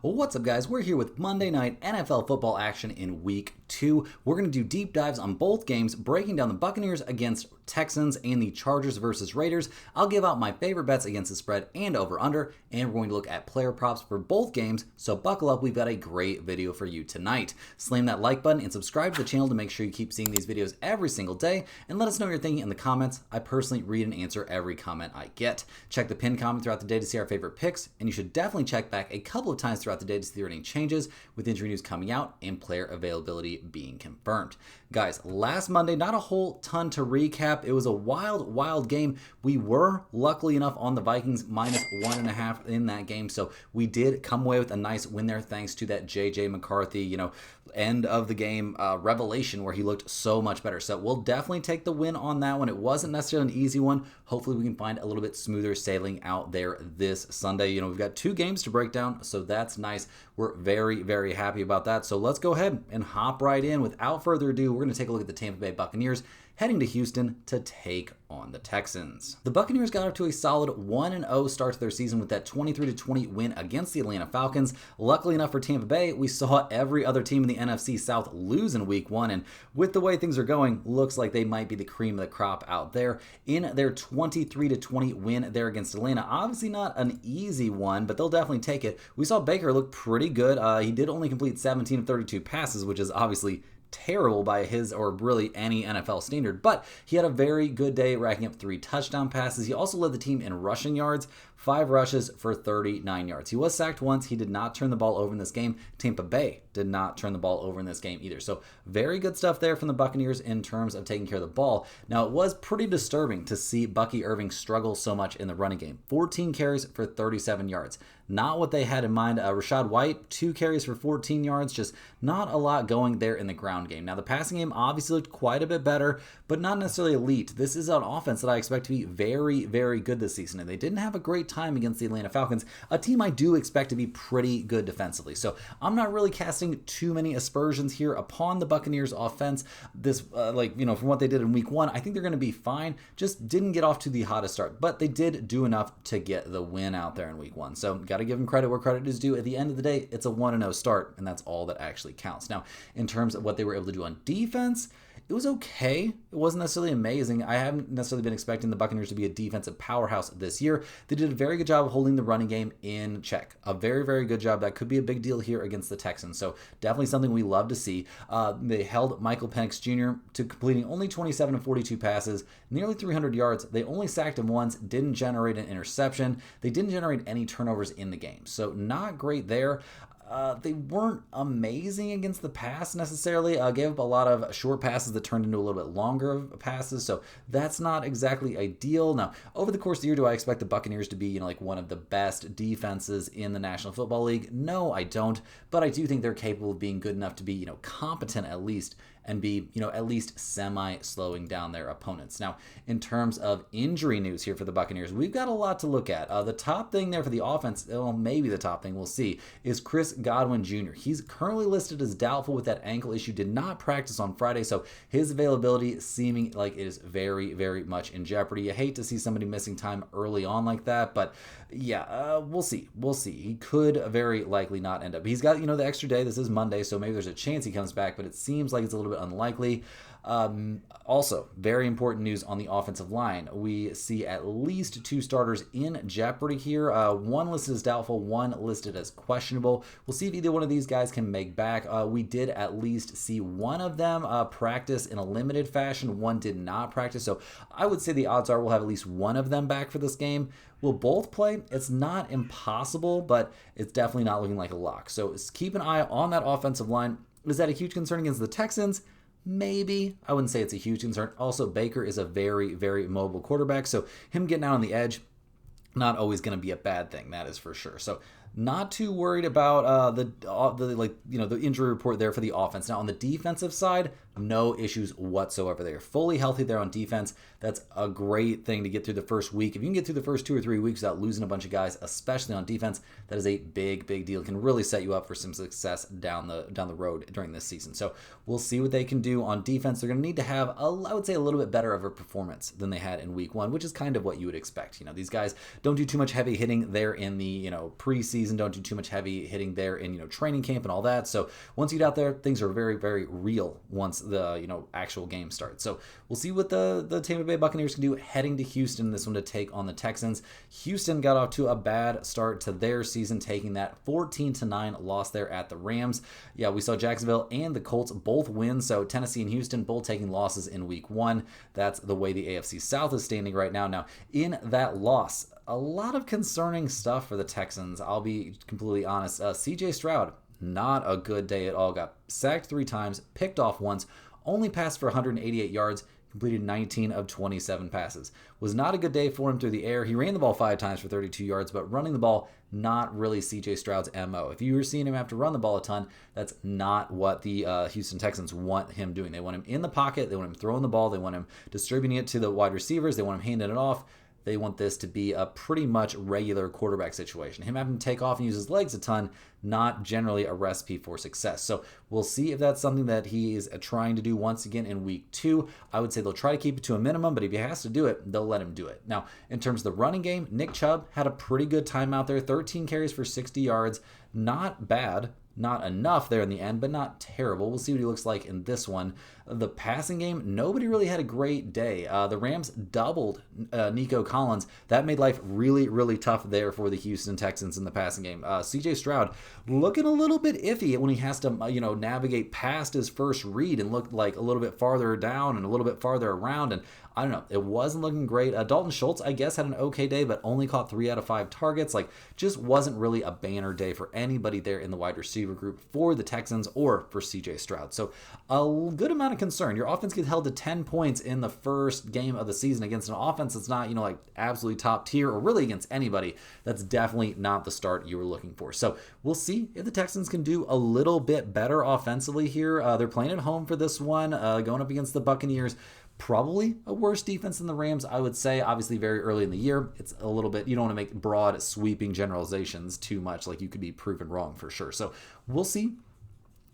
What's up, guys? We're here with Monday night NFL football action in week 2. We're going to do deep dives on both games, breaking down the Buccaneers against Texans and the Chargers versus Raiders. I'll give out my favorite bets against the spread and over-under, and we're going to look at player props for both games, so buckle up. We've got a great video for you tonight. Slam that like button and subscribe to the channel to make sure you keep seeing these videos every single day, and let us know what you're thinking in the comments. I personally read and answer every comment I get. Check the pinned comment throughout the day to see our favorite picks, and you should definitely check back a couple of times throughout the day to see if there are any changes with injury news coming out and player availability being confirmed. Guys, last Monday, not a whole ton to recap. It was a wild game. We were luckily enough on the Vikings minus 1.5 in that game, so we did come away with a nice win there thanks to that J.J. McCarthy, end of the game revelation where he looked so much better. So we'll definitely take the win on that one. It wasn't necessarily an easy one. Hopefully we can find a little bit smoother sailing out there this Sunday. We've got 2 games to break down, so that's nice. We're very happy about that. So let's go ahead and hop right in. Without further ado, we're going to take a look at the Tampa Bay Buccaneers heading to Houston to take on the Texans. The Buccaneers got off to a solid 1-0 start to their season with that 23-20 win against the Atlanta Falcons. Luckily enough for Tampa Bay, we saw every other team in the NFC South lose in week 1, and with the way things are going, looks like they might be the cream of the crop out there in their 23-20 win there against Atlanta. Obviously not an easy one, but they'll definitely take it. We saw Baker look pretty good. He did only complete 17 of 32 passes, which is obviously terrible by his or really any NFL standard, but he had a very good day, racking up 3 touchdown passes. He also led the team in rushing yards, 5 rushes for 39 yards. He was sacked once. He did not turn the ball over in this game. Tampa Bay did not turn the ball over in this game either. So very good stuff there from the Buccaneers in terms of taking care of the ball. Now, it was pretty disturbing to see Bucky Irving struggle so much in the running game. 14 carries for 37 yards. Not what they had in mind. Rachaad White, 2 carries for 14 yards. Just not a lot going there in the ground game. Now, the passing game obviously looked quite a bit better, but not necessarily elite. This is an offense that I expect to be very good this season, and they didn't have a great time against the Atlanta Falcons, a team I do expect to be pretty good defensively. So I'm not really casting too many aspersions here upon the Buccaneers offense. This, from what they did in week 1, I think they're going to be fine. Just didn't get off to the hottest start, but they did do enough to get the win out there in week 1. So got to give them credit where credit is due. At the end of the day, it's a 1-0 start, and that's all that actually counts. Now, in terms of what they were able to do on defense, it was okay. It wasn't necessarily amazing. I haven't necessarily been expecting the Buccaneers to be a defensive powerhouse this year. They did a very good job of holding the running game in check. A very good job. That could be a big deal here against the Texans. So definitely something we love to see. They held Michael Penix Jr. to completing only 27 of 42 passes, nearly 300 yards. They only sacked him once, didn't generate an interception. They didn't generate any turnovers in the game. So not great there. They weren't amazing against the pass necessarily. Gave up a lot of short passes that turned into a little bit longer passes, so that's not exactly ideal. Now, over the course of the year, do I expect the Buccaneers to be, one of the best defenses in the National Football League? No, I don't, but I do think they're capable of being good enough to be, competent at least, and be, at least semi-slowing down their opponents. Now, in terms of injury news here for the Buccaneers, we've got a lot to look at. The top thing there for the offense, well, maybe the top thing, we'll see, is Chris Godwin Jr. He's currently listed as doubtful with that ankle issue, did not practice on Friday, so his availability seeming like it is very much in jeopardy. You hate to see somebody missing time early on like that, but yeah, we'll see. He could very likely not end up. He's got, the extra day. This is Monday, so maybe there's a chance he comes back, but it seems like it's a little bit unlikely. Also, very important news on the offensive line. We see at least 2 starters in jeopardy here. One listed as doubtful, one listed as questionable. We'll see if either one of these guys can make back. We did at least see one of them practice in a limited fashion. One did not practice, so I would say the odds are we'll have at least one of them back for this game. Will both play? It's not impossible, but it's definitely not looking like a lock. So keep an eye on that offensive line. Is that a huge concern against the Texans? Maybe. I wouldn't say it's a huge concern. Also, Baker is a very mobile quarterback, so him getting out on the edge, not always going to be a bad thing. That is for sure. So not too worried about the injury report there for the offense. Now on the defensive side, no issues whatsoever. They are fully healthy there on defense. That's a great thing to get through the first week. If you can get through the first 2 or 3 weeks without losing a bunch of guys, especially on defense, that is a big deal. It can really set you up for some success down the road during this season. So we'll see what they can do on defense. They're going to need to have, I would say, a little bit better of a performance than they had in week 1, which is kind of what you would expect. These guys don't do too much heavy hitting there in the preseason season, don't do too much heavy hitting there in, training camp and all that. So once you get out there, things are very, very real once the, actual game starts. So we'll see what the Tampa Bay Buccaneers can do heading to Houston, this one to take on the Texans. Houston got off to a bad start to their season, taking that 14-9 loss there at the Rams. Yeah, we saw Jacksonville and the Colts both win, so Tennessee and Houston both taking losses in week 1. That's the way the AFC South is standing right now. Now, in that loss, a lot of concerning stuff for the Texans. I'll be completely honest. CJ Stroud, not a good day at all. Got sacked 3 times, picked off once, only passed for 188 yards, completed 19 of 27 passes. Was not a good day for him through the air. He ran the ball 5 times for 32 yards, but running the ball, not really CJ Stroud's MO. If you were seeing him have to run the ball a ton, that's not what the Houston Texans want him doing. They want him in the pocket. They want him throwing the ball. They want him distributing it to the wide receivers. They want him handing it off. They want this to be a pretty much regular quarterback situation. Him having to take off and use his legs a ton, not generally a recipe for success. So we'll see if that's something that he is trying to do once again in week 2. I would say they'll try to keep it to a minimum, but if he has to do it, they'll let him do it. Now, in terms of the running game, Nick Chubb had a pretty good time out there, 13 carries for 60 yards. Not bad. Not enough there in the end, but not terrible. We'll see what he looks like in this one. The passing game, nobody really had a great day. The Rams doubled Nico Collins. That made life really, really tough there for the Houston Texans in the passing game. CJ Stroud looking a little bit iffy when he has to, navigate past his first read and look like a little bit farther down and a little bit farther around. And I don't know, it wasn't looking great. Dalton Schultz, I guess, had an okay day, but only caught 3 out of 5 targets. Just wasn't really a banner day for anybody there in the wide receiver group for the Texans or for CJ Stroud. So a good amount of concern. Your offense gets held to 10 points in the first game of the season against an offense that's not, absolutely top tier or really against anybody. That's definitely not the start you were looking for. So we'll see if the Texans can do a little bit better offensively here. They're playing at home for this one, going up against the Buccaneers. Probably a worse defense than the Rams, I would say. Obviously, very early in the year, it's a little bit, you don't want to make broad, sweeping generalizations too much, like you could be proven wrong for sure. So we'll see.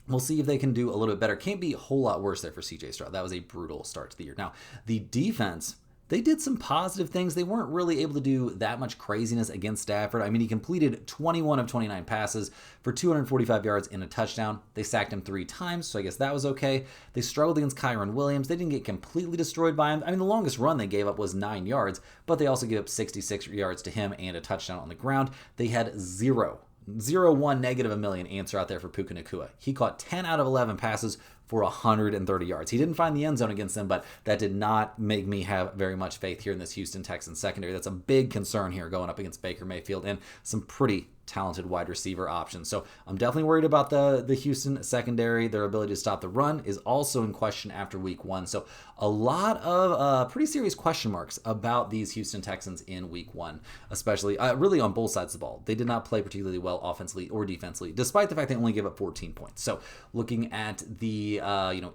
We'll see if they can do a little bit better. Can't be a whole lot worse there for CJ Stroud. That was a brutal start to the year. Now, the defense, they did some positive things. They weren't really able to do that much craziness against Stafford. I mean, he completed 21 of 29 passes for 245 yards and a touchdown. They sacked him 3 times, so I guess that was okay. They struggled against Kyron Williams. They didn't get completely destroyed by him. I mean, the longest run they gave up was 9 yards, but they also gave up 66 yards to him and a touchdown on the ground. They had 0-1 negative a million answer out there for Puka Nacua. He caught 10 out of 11 passes for 130 yards. He didn't find the end zone against them, but that did not make me have very much faith here in this Houston Texans secondary. That's a big concern here going up against Baker Mayfield and some pretty talented wide receiver options. So I'm definitely worried about the Houston secondary. Their ability to stop the run is also in question after week 1. So a lot of pretty serious question marks about these Houston Texans in week 1, especially really on both sides of the ball. They did not play particularly well offensively or defensively, despite the fact they only gave up 14 points. So looking at the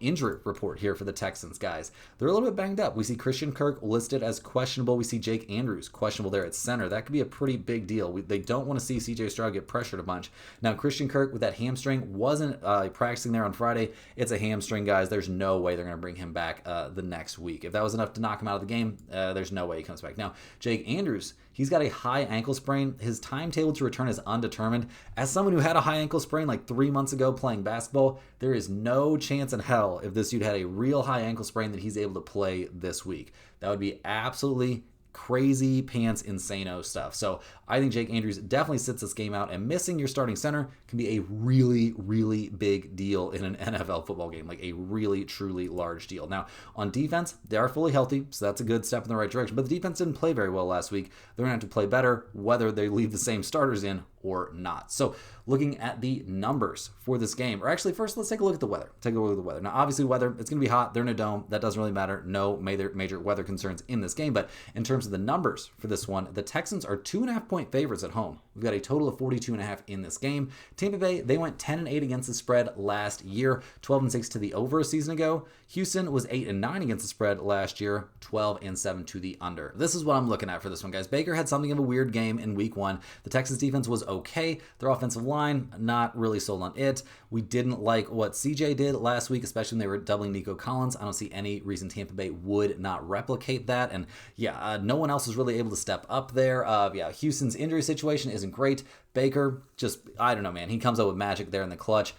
injury report here for the Texans, guys, they're a little bit banged up. We see Christian Kirk listed as questionable. We see Jake Andrews questionable there at center. That could be a pretty big deal. They don't want to see CJ Stroud get pressured a bunch. Now, Christian Kirk with that hamstring wasn't practicing there on Friday. It's a hamstring, guys. There's no way they're going to bring him back the next week. If that was enough to knock him out of the game, there's no way he comes back. Now, Jake Andrews, he's got a high ankle sprain. His timetable to return is undetermined. As someone who had a high ankle sprain like 3 months ago playing basketball, there is no chance in hell if this dude had a real high ankle sprain that he's able to play this week. That would be absolutely crazy pants insano stuff. So I think Jake Andrews definitely sits this game out, and missing your starting center can be a really, really big deal in an NFL football game, like a really, truly large deal. Now, on defense, they are fully healthy, so that's a good step in the right direction, but the defense didn't play very well last week. They're going to have to play better, whether they leave the same starters in or not. So looking at the numbers for this game, or actually first let's take a look at the weather. Take a look at the weather. Now obviously weather, it's going to be hot. They're in a dome. That doesn't really matter. No major weather concerns in this game. But in terms of the numbers for this one, the Texans are 2.5-point favorites at home. We've got a total of 42.5 in this game. Tampa Bay, they went 10-8 against the spread last year, 12-6 to the over a season ago. Houston was 8-9 against the spread last year, 12-7 to the under. This is what I'm looking at for this one, guys. Baker had something of a weird game in week 1. The Texans defense was okay. Their offensive line, not really sold on it. We didn't like what CJ did last week, especially when they were doubling Nico Collins. I don't see any reason Tampa Bay would not replicate that. And yeah, no one else was really able to step up there. Houston's injury situation isn't great. Baker, just, I don't know, man. He comes up with magic there in the clutch.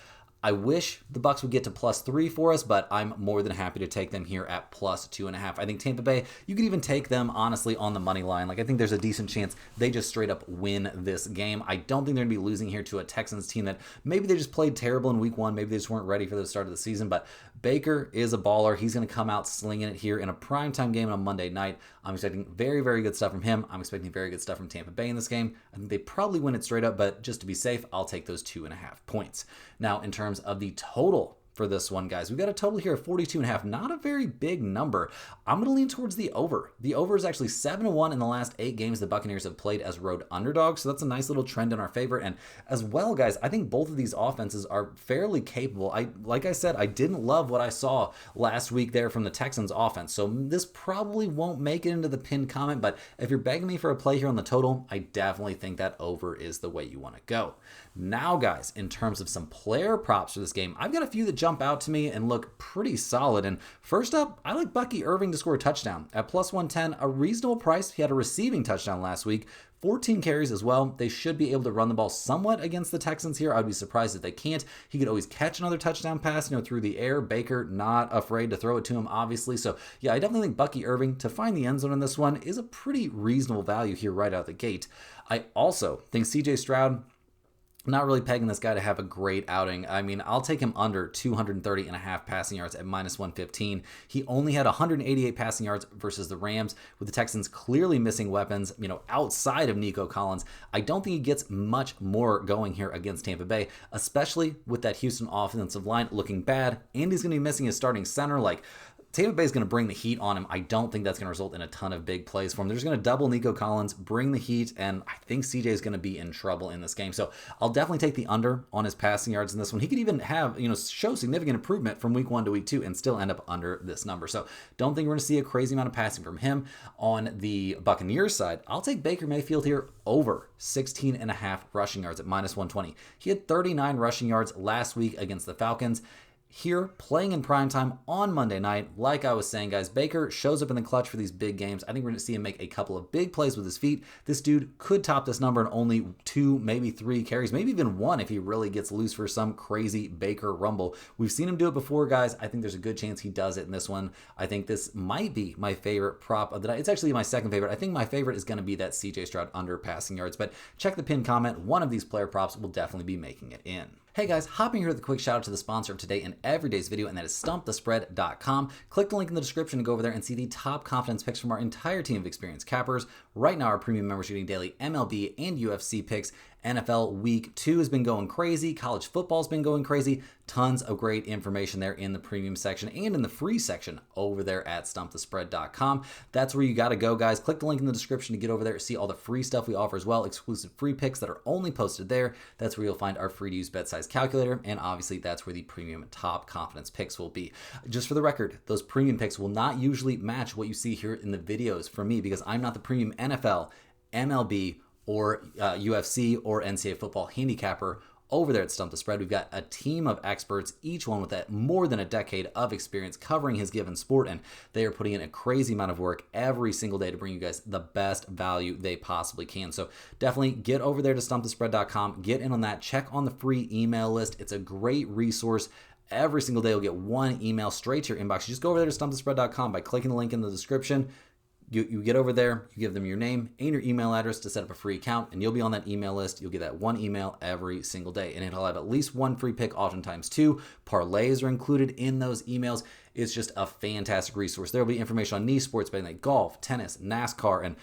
I wish the Bucs would get to +3 for us, but I'm more than happy to take them here at +2.5. I think Tampa Bay, you could even take them, honestly, on the money line. Like, I think there's a decent chance they just straight up win this game. I don't think they're going to be losing here to a Texans team that maybe they just played terrible in week 1. Maybe they just weren't ready for the start of the season, but Baker is a baller. He's going to come out slinging it here in a primetime game on Monday night. I'm expecting very, very good stuff from him. I'm expecting very good stuff from Tampa Bay in this game. I think they probably win it straight up, but just to be safe, I'll take those 2.5 points. Now, in terms of the total for this one, guys, we've got a total here of 42.5. Not a very big number. I'm going to lean towards the over. The over is actually 7-1 in the last 8 games the Buccaneers have played as road underdogs, so that's a nice little trend in our favor. And as well, guys, I think both of these offenses are fairly capable. Like I said, I didn't love what I saw last week there from the Texans offense, so this probably won't make it into the pinned comment, but if you're begging me for a play here on the total, I definitely think that over is the way you want to go. Now, guys, in terms of some player props for this game, I've got a few that jump out to me and look pretty solid. And first up, I like Bucky Irving to score a touchdown at +110, a reasonable price. He had a receiving touchdown last week, 14 carries as well. They should be able to run the ball somewhat against the Texans here. I'd be surprised if they can't. He could always catch another touchdown pass, through the air. Baker not afraid to throw it to him, obviously. So yeah, I definitely think Bucky Irving to find the end zone in this one is a pretty reasonable value here right out the gate. I also think CJ Stroud, not really pegging this guy to have a great outing. I mean, I'll take him under 230.5 passing yards at -115. He only had 188 passing yards versus the Rams, with the Texans clearly missing weapons, outside of Nico Collins. I don't think he gets much more going here against Tampa Bay, especially with that Houston offensive line looking bad, and he's going to be missing his starting center. Tampa Bay is going to bring the heat on him. I don't think that's going to result in a ton of big plays for him. They're just going to double Nico Collins, bring the heat, and I think CJ is going to be in trouble in this game. So I'll definitely take the under on his passing yards in this one. He could even have, show significant improvement from week 1 to week 2 and still end up under this number. So don't think we're going to see a crazy amount of passing from him. On the Buccaneers side, I'll take Baker Mayfield here over 16.5 rushing yards at -120. He had 39 rushing yards last week against the Falcons. Here, playing in primetime on Monday night, like I was saying, guys, Baker shows up in the clutch for these big games. I think we're going to see him make a couple of big plays with his feet. This dude could top this number in only 2, maybe 3 carries, maybe even 1 if he really gets loose for some crazy Baker rumble. We've seen him do it before, guys. I think there's a good chance he does it in this one. I think this might be my favorite prop of the night. It's actually my second favorite. I think my favorite is going to be that CJ Stroud under passing yards, but check the pinned comment. One of these player props will definitely be making it in. Hey guys, hopping here with a quick shout out to the sponsor of today and every day's video, and that is StumpTheSpread.com. Click the link in the description to go over there and see the top confidence picks from our entire team of experienced cappers. Right now, our premium members are getting daily MLB and UFC picks. NFL Week 2 has been going crazy. College football's been going crazy. Tons of great information there in the premium section and in the free section over there at StumpTheSpread.com. That's where you got to go, guys. Click the link in the description to get over there, see all the free stuff we offer as well, exclusive free picks that are only posted there. That's where you'll find our free-to-use bet size calculator, and obviously that's where the premium top confidence picks will be. Just for the record, those premium picks will not usually match what you see here in the videos from me because I'm not the premium NFL, MLB, or UFC or NCAA football handicapper over there at Stump the Spread. We've got a team of experts, each one with that more than a decade of experience covering his given sport, and they are putting in a crazy amount of work every single day to bring you guys the best value they possibly can. So definitely get over there to StumpTheSpread.com, get in on that, check on the free email list. It's a great resource. Every single day you'll get one email straight to your inbox. You just go over there to StumpTheSpread.com by clicking the link in the description. You get over there, you give them your name and your email address to set up a free account, and you'll be on that email list. You'll get that one email every single day, and it'll have at least one free pick, oftentimes 2. Parlays are included in those emails. It's just a fantastic resource. There will be information on niche sports betting like golf, tennis, NASCAR, and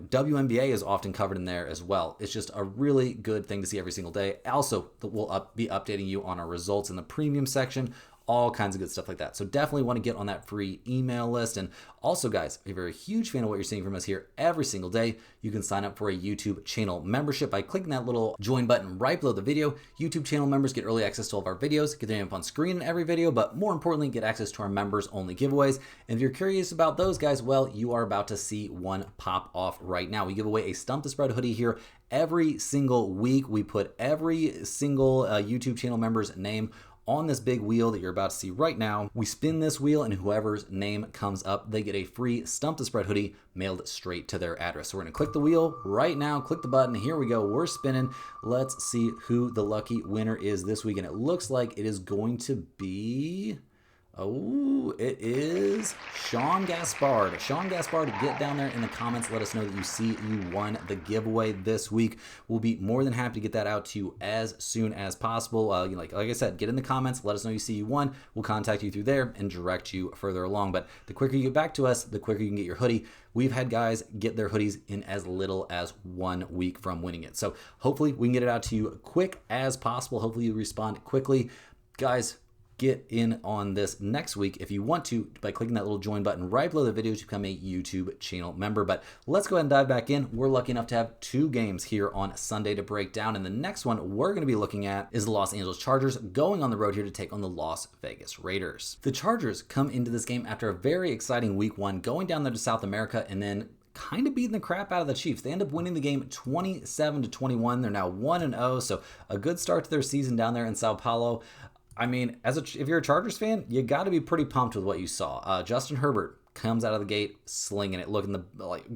WNBA is often covered in there as well. It's just a really good thing to see every single day. Also, we'll be updating you on our results in the premium section all kinds of good stuff like that. So definitely want to get on that free email list. And also, guys, if you're a huge fan of what you're seeing from us here every single day, you can sign up for a YouTube channel membership by clicking that little join button right below the video. YouTube channel members get early access to all of our videos, get their name up on screen in every video, but more importantly, get access to our members only giveaways. And if you're curious about those, guys, well, you are about to see one pop off right now. We give away a Stump the Spread hoodie here every single week. We put every single YouTube channel member's name on this big wheel that you're about to see right now. We spin this wheel, and whoever's name comes up, they get a free Stump the Spread hoodie mailed straight to their address. So we're gonna click the wheel right now, click the button. Here we go, we're spinning. Let's see who the lucky winner is this week. And it looks like it is going to be, oh, it is Sean Gaspard. Sean Gaspard, get down there in the comments. Let us know that you won the giveaway this week. We'll be more than happy to get that out to you as soon as possible. Like I said, get in the comments. Let us know you won. We'll contact you through there and direct you further along. But the quicker you get back to us, the quicker you can get your hoodie. We've had guys get their hoodies in as little as 1 week from winning it. So hopefully we can get it out to you quick as possible. Hopefully you respond quickly. Guys, get in on this next week if you want to by clicking that little join button right below the video to become a YouTube channel member. But let's go ahead and dive back in. We're lucky enough to have 2 games here on Sunday to break down. And the next one we're going to be looking at is the Los Angeles Chargers going on the road here to take on the Las Vegas Raiders. The Chargers come into this game after a very exciting week 1, going down there to South America and then kind of beating the crap out of the Chiefs. They end up winning the game 27-21. They're now 1-0, so a good start to their season down there in Sao Paulo. I mean, if you're a Chargers fan, you got to be pretty pumped with what you saw. Justin Herbert comes out of the gate slinging it, looking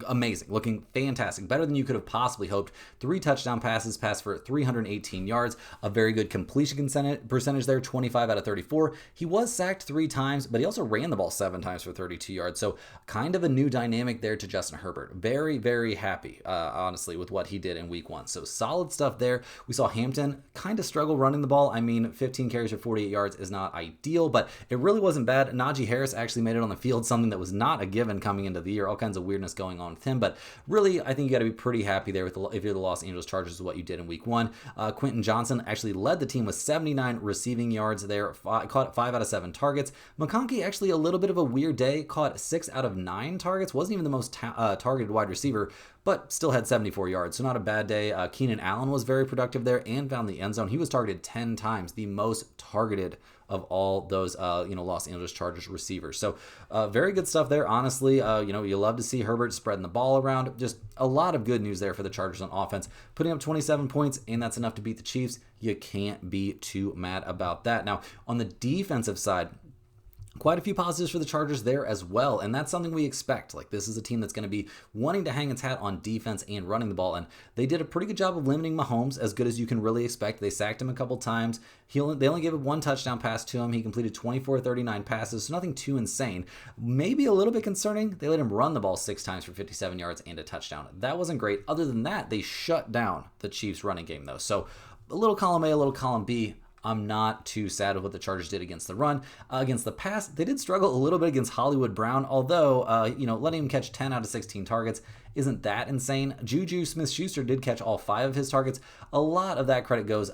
amazing, looking fantastic, better than you could have possibly hoped. 3 touchdown passes, passed for 318 yards, a very good completion percentage there, 25 out of 34. He was sacked 3 times, but he also ran the ball 7 times for 32 yards. So kind of a new dynamic there to Justin Herbert. Very, very happy, honestly, with what he did in week 1. So solid stuff there. We saw Hampton kind of struggle running the ball. I mean, 15 carries for 48 yards is not ideal, but it really wasn't bad. Najee Harris actually made it on the field, something that was not a given coming into the year. All kinds of weirdness going on with him, but really, I think you got to be pretty happy there if you're the Los Angeles Chargers with what you did in week 1. Quentin Johnson actually led the team with 79 receiving yards there, caught 5 out of 7 targets. McConkey actually a little bit of a weird day, caught 6 out of 9 targets, wasn't even the most targeted wide receiver, but still had 74 yards, so not a bad day. Keenan Allen was very productive there and found the end zone. He was targeted 10 times, the most targeted of all those Los Angeles Chargers receivers. So very good stuff there, honestly. You love to see Herbert spreading the ball around. Just a lot of good news there for the Chargers on offense, putting up 27 points, and that's enough to beat the Chiefs. You can't be too mad about that. Now, on the defensive side, quite a few positives for the Chargers there as well, and that's something we expect. Like, this is a team that's going to be wanting to hang its hat on defense and running the ball, and they did a pretty good job of limiting Mahomes, as good as you can really expect. They sacked him a couple times. They only gave up 1 touchdown pass to him. He completed 24-39 passes, so nothing too insane. Maybe a little bit concerning, they let him run the ball 6 times for 57 yards and a touchdown. That wasn't great. Other than that, they shut down the Chiefs' running game, though. So a little column A, a little column B. I'm not too sad with what the Chargers did against the run. Against the pass, they did struggle a little bit against Hollywood Brown, although, letting him catch 10 out of 16 targets isn't that insane. Juju Smith-Schuster did catch all 5 of his targets. A lot of that credit goes,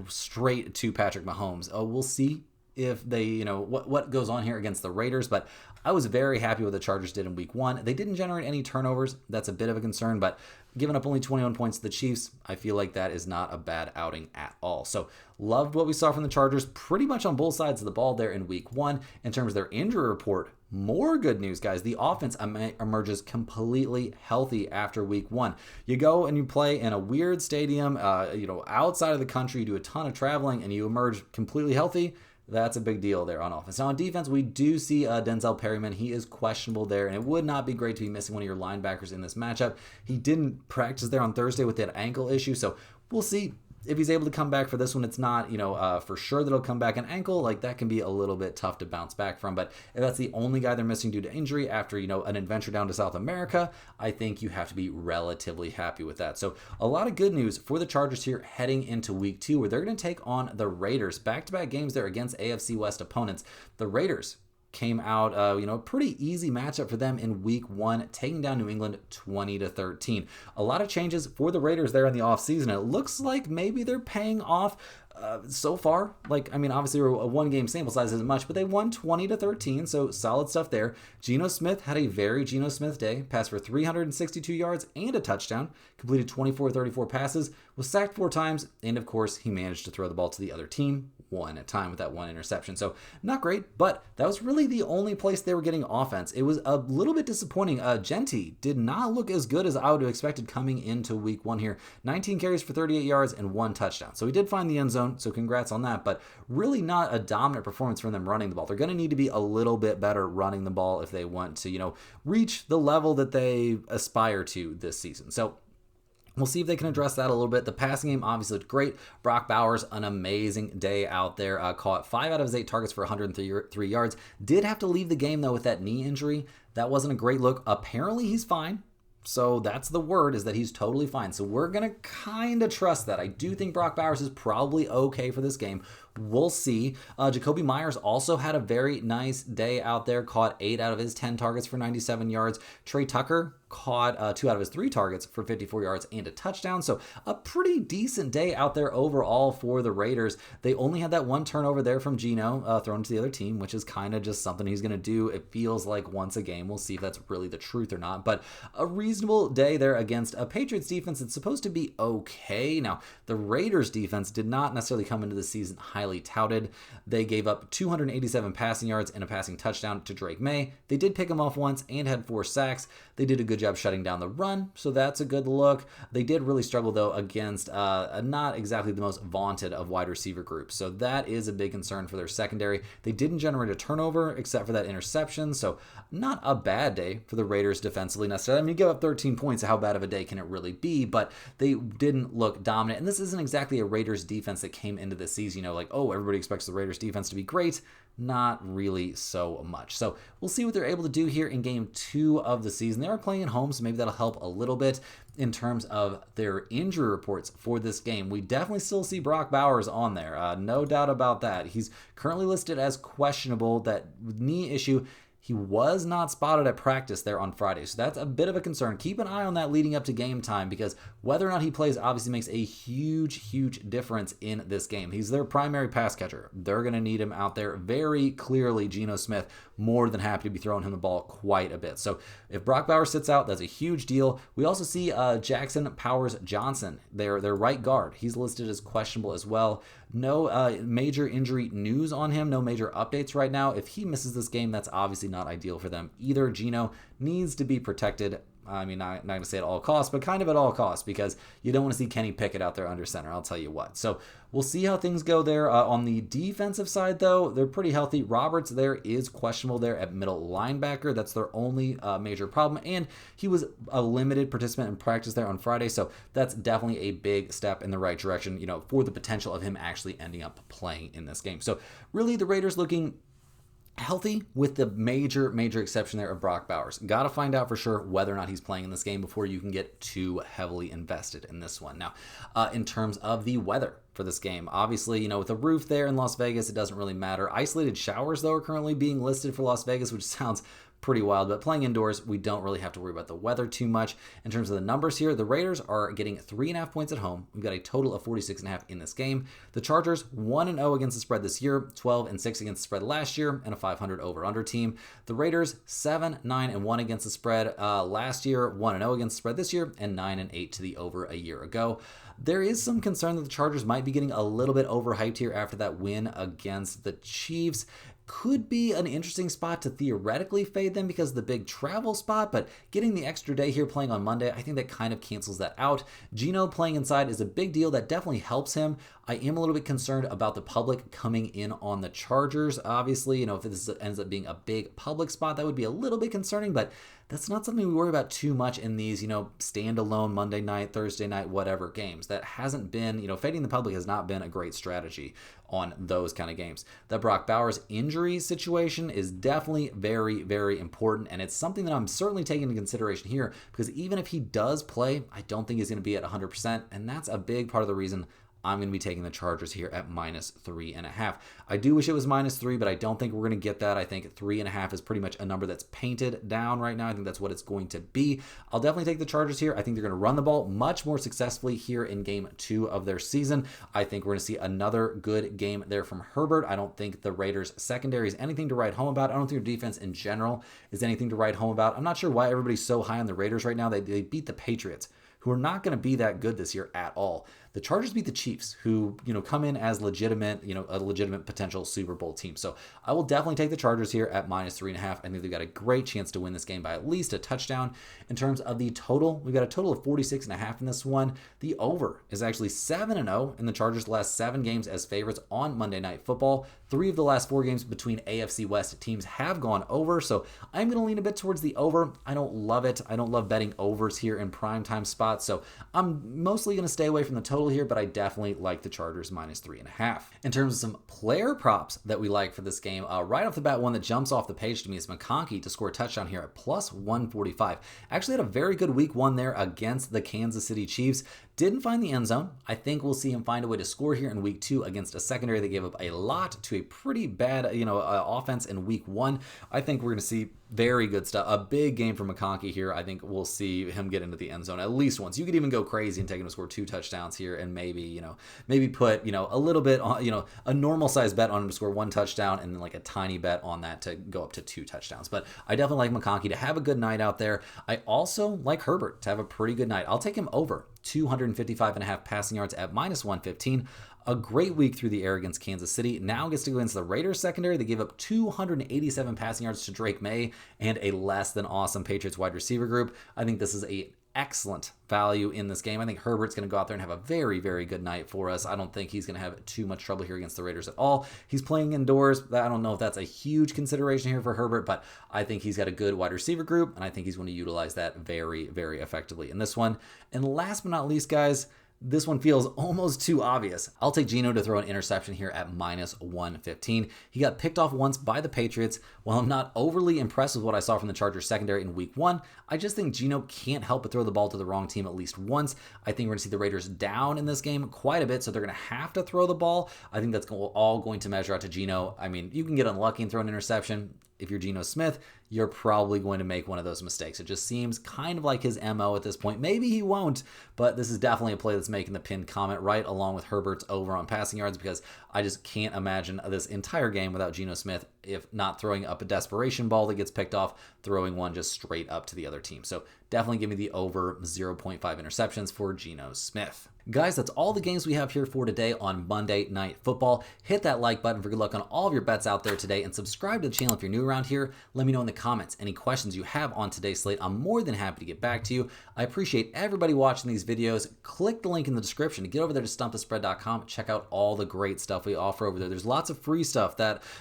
straight to Patrick Mahomes. We'll see if they, what goes on here against the Raiders, but I was very happy with what the Chargers did in week 1. They didn't generate any turnovers. That's a bit of a concern, but giving up only 21 points to the Chiefs, I feel like that is not a bad outing at all. So loved what we saw from the Chargers pretty much on both sides of the ball there in week 1. In terms of their injury report, more good news, guys. The offense emerges completely healthy after week 1. You go and you play in a weird stadium, outside of the country, you do a ton of traveling, and you emerge completely healthy. That's a big deal there on offense. Now on defense, we do see Denzel Perryman. He is questionable there, and it would not be great to be missing one of your linebackers in this matchup. He didn't practice there on Thursday with that ankle issue, so we'll see if he's able to come back for this one. It's not, for sure that he'll come back. An ankle, like, that can be a little bit tough to bounce back from, but if that's the only guy they're missing due to injury after, an adventure down to South America, I think you have to be relatively happy with that. So a lot of good news for the Chargers here heading into week 2, where they're going to take on the Raiders. Back-to-back games there against AFC West opponents. The Raiders came out, a pretty easy matchup for them in week 1, taking down New England 20-13. A lot of changes for the Raiders there in the offseason. It looks like maybe they're paying off. So far, obviously a one-game sample size isn't much, but they won 20-13, so solid stuff there. Geno Smith had a very Geno Smith day, passed for 362 yards and a touchdown, completed 24-34 passes, was sacked 4 times, and of course, he managed to throw the ball to the other team one at a time with that one interception. So not great, but that was really the only place they were getting offense. It was a little bit disappointing. Genti did not look as good as I would have expected coming into week 1 here. 19 carries for 38 yards and 1 touchdown. So he did find the end zone, so congrats on that, but really not a dominant performance from them running the ball. They're going to need to be a little bit better running the ball if they want to, reach the level that they aspire to this season. So we'll see if they can address that a little bit. The passing game obviously looked great. Brock Bowers, an amazing day out there. Caught 5 out of his 8 targets for 103 yards. Did have to leave the game, though, with that knee injury. That wasn't a great look. Apparently, he's fine. So that's the word, is that he's totally fine. So we're going to kind of trust that. I do think Brock Bowers is probably okay for this game. We'll see. Jacoby Myers also had a very nice day out there. Caught 8 out of his 10 targets for 97 yards. Trey Tucker caught 2 out of his 3 targets for 54 yards and a touchdown. So a pretty decent day out there overall for the Raiders. They only had that 1 turnover there from Geno thrown to the other team, which is kind of just something he's going to do. It feels like once a game. We'll see if that's really the truth or not. But a reasonable day there against a Patriots defense that's supposed to be okay. Now, the Raiders defense did not necessarily come into the season highly touted. They gave up 287 passing yards and a passing touchdown to Drake May. They did pick him off once and had 4 sacks. They did a good job shutting down the run, so that's a good look. They did really struggle, though, against not exactly the most vaunted of wide receiver groups, so that is a big concern for their secondary. They didn't generate a turnover except for that interception, so not a bad day for the Raiders defensively necessarily. I mean, you give up 13 points, how bad of a day can it really be? But they didn't look dominant, and this isn't exactly a Raiders defense that came into the season, everybody expects the Raiders defense to be great. Not really so much. So we'll see what they're able to do here in game 2 of the season. They are playing at home, so maybe that'll help a little bit in terms of their injury reports for this game. We definitely still see Brock Bowers on there. No doubt about that. He's currently listed as questionable. That knee issue, he was not spotted at practice there on Friday, so that's a bit of a concern. Keep an eye on that leading up to game time, because whether or not he plays obviously makes a huge difference in this game. He's their primary pass catcher. They're going to need him out there. Very clearly, Geno Smith more than happy to be throwing him the ball quite a bit. So if Brock Bowers sits out, that's a huge deal. We also see Jackson Powers Johnson, their right guard. He's listed as questionable as well. No major injury news on him, no major updates right now. If he misses this game, that's obviously not ideal for them either. Geno needs to be protected. I mean, not going to say at all costs, but kind of at all costs, because you don't want to see Kenny Pickett out there under center, I'll tell you what. So we'll see how things go there. On the defensive side, though, they're pretty healthy. Roberts there is questionable there at middle linebacker. That's their only major problem, and he was a limited participant in practice there on Friday, so that's definitely a big step in the right direction, for the potential of him actually ending up playing in this game. So really, the Raiders looking healthy, with the major exception there of Brock Bowers. Got to find out for sure whether or not he's playing in this game before you can get too heavily invested in this one. Now, in terms of the weather for this game, obviously, with the roof there in Las Vegas, it doesn't really matter. Isolated showers, though, are currently being listed for Las Vegas, which sounds pretty wild, but playing indoors, we don't really have to worry about the weather too much. In terms of the numbers here, the Raiders are getting 3.5 points at home. We've got a total of 46.5 in this game. The Chargers 1-0 against the spread this year, 12-6 against the spread last year, and a 500 over/under team. The Raiders 7-9-1 against the spread last year, 1-0 against the spread this year, and 9-8 to the over a year ago. There is some concern that the Chargers might be getting a little bit overhyped here after that win against the Chiefs. Could be an interesting spot to theoretically fade them because of the big travel spot, but getting the extra day here playing on Monday, I think that kind of cancels that out. Geno playing inside is a big deal. That definitely helps him. I am a little bit concerned about the public coming in on the Chargers. Obviously, if this ends up being a big public spot, that would be a little bit concerning, but that's not something we worry about too much in these, standalone Monday night, Thursday night, whatever games. That hasn't been, fading the public has not been a great strategy on those kind of games. The Brock Bowers injury situation is definitely very important, and it's something that I'm certainly taking into consideration here, because even if he does play, I don't think he's going to be at 100%, and that's a big part of the reason I'm going to be taking the Chargers here at -3.5. I do wish it was -3, but I don't think we're going to get that. I think 3.5 is pretty much a number that's painted down right now. I think that's what it's going to be. I'll definitely take the Chargers here. I think they're going to run the ball much more successfully here in game 2 of their season. I think we're going to see another good game there from Herbert. I don't think the Raiders secondary is anything to write home about. I don't think their defense in general is anything to write home about. I'm not sure why everybody's so high on the Raiders right now. They beat the Patriots, who are not going to be that good this year at all. The Chargers beat the Chiefs, who, come in as legitimate, a legitimate potential Super Bowl team. So I will definitely take the Chargers here at -3.5. I think they've got a great chance to win this game by at least a touchdown. In terms of the total, we've got a total of 46.5 in this one. The over is actually 7-0 in the Chargers' last 7 games as favorites on Monday Night Football. 3 of the last 4 games between AFC West teams have gone over, so I'm going to lean a bit towards the over. I don't love it. I don't love betting overs here in primetime spots, so I'm mostly going to stay away from the total here, but I definitely like the Chargers -3.5. In terms of some player props that we like for this game, right off the bat, one that jumps off the page to me is McConkey to score a touchdown here at +145. Actually had a very good week 1 there against the Kansas City Chiefs. Didn't find the end zone. I think we'll see him find a way to score here in week 2 against a secondary that gave up a lot to a pretty bad, offense in week 1. I think we're going to see very good stuff. A big game for McConkey here. I think we'll see him get into the end zone at least once. You could even go crazy and take him to score 2 touchdowns here, and maybe put a little bit on, a normal size bet on him to score 1 touchdown, and then like a tiny bet on that to go up to 2 touchdowns. But I definitely like McConkey to have a good night out there. I also like Herbert to have a pretty good night. I'll take him over 255.5 passing yards at -115. A great week through the air against Kansas City. Now gets to go against the Raiders secondary. They gave up 287 passing yards to Drake May and a less than awesome Patriots wide receiver group. I think this is a excellent value in this game. I think Herbert's going to go out there and have a very, very good night for us. I don't think he's going to have too much trouble here against the Raiders at all. He's playing indoors. I don't know if that's a huge consideration here for Herbert, but I think he's got a good wide receiver group, and I think he's going to utilize that very, very effectively in this one. And last but not least, guys, this one feels almost too obvious. I'll take Geno to throw an interception here at -115. He got picked off once by the Patriots. While I'm not overly impressed with what I saw from the Chargers secondary in week 1, I just think Geno can't help but throw the ball to the wrong team at least once. I think we're going to see the Raiders down in this game quite a bit, so they're going to have to throw the ball. I think that's all going to measure out to Geno. I mean, you can get unlucky and throw an interception. If you're Geno Smith, you're probably going to make one of those mistakes. It just seems kind of like his MO at this point. Maybe he won't, but this is definitely a play that's making the pinned comment right along with Herbert's over on passing yards, because I just can't imagine this entire game without Geno Smith, if not throwing up a desperation ball that gets picked off, throwing one just straight up to the other team. So definitely give me the over 0.5 interceptions for Geno Smith. Guys, that's all the games we have here for today on Monday Night Football. Hit that like button for good luck on all of your bets out there today, and subscribe to the channel if you're new around here. Let me know in the comments any questions you have on today's slate. I'm more than happy to get back to you. I appreciate everybody watching these videos. Click the link in the description to get over there to stumpthespread.com. Check out all the great stuff we offer over there. There's lots of free stuff,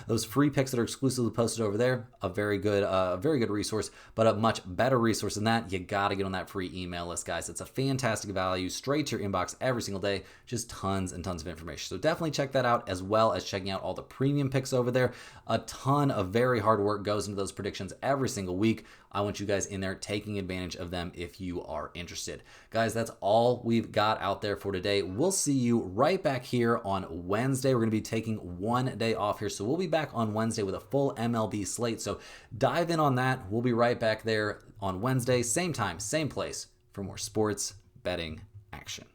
those free picks that are exclusively posted over there. A very good resource, but a much better resource than that, you got to get on that free email list, guys. It's a fantastic value straight to your inbox every single day. Just tons and tons of information. So definitely check that out, as well as checking out all the premium picks over there. A ton of very hard work goes into those predictions every single week. I want you guys in there taking advantage of them if you are interested. Guys, that's all we've got out there for today. We'll see you right back here on Wednesday. We're going to be taking one day off here, so we'll be back on Wednesday with a full MLB slate. So dive in on that. We'll be right back there on Wednesday, same time, same place, for more sports betting action.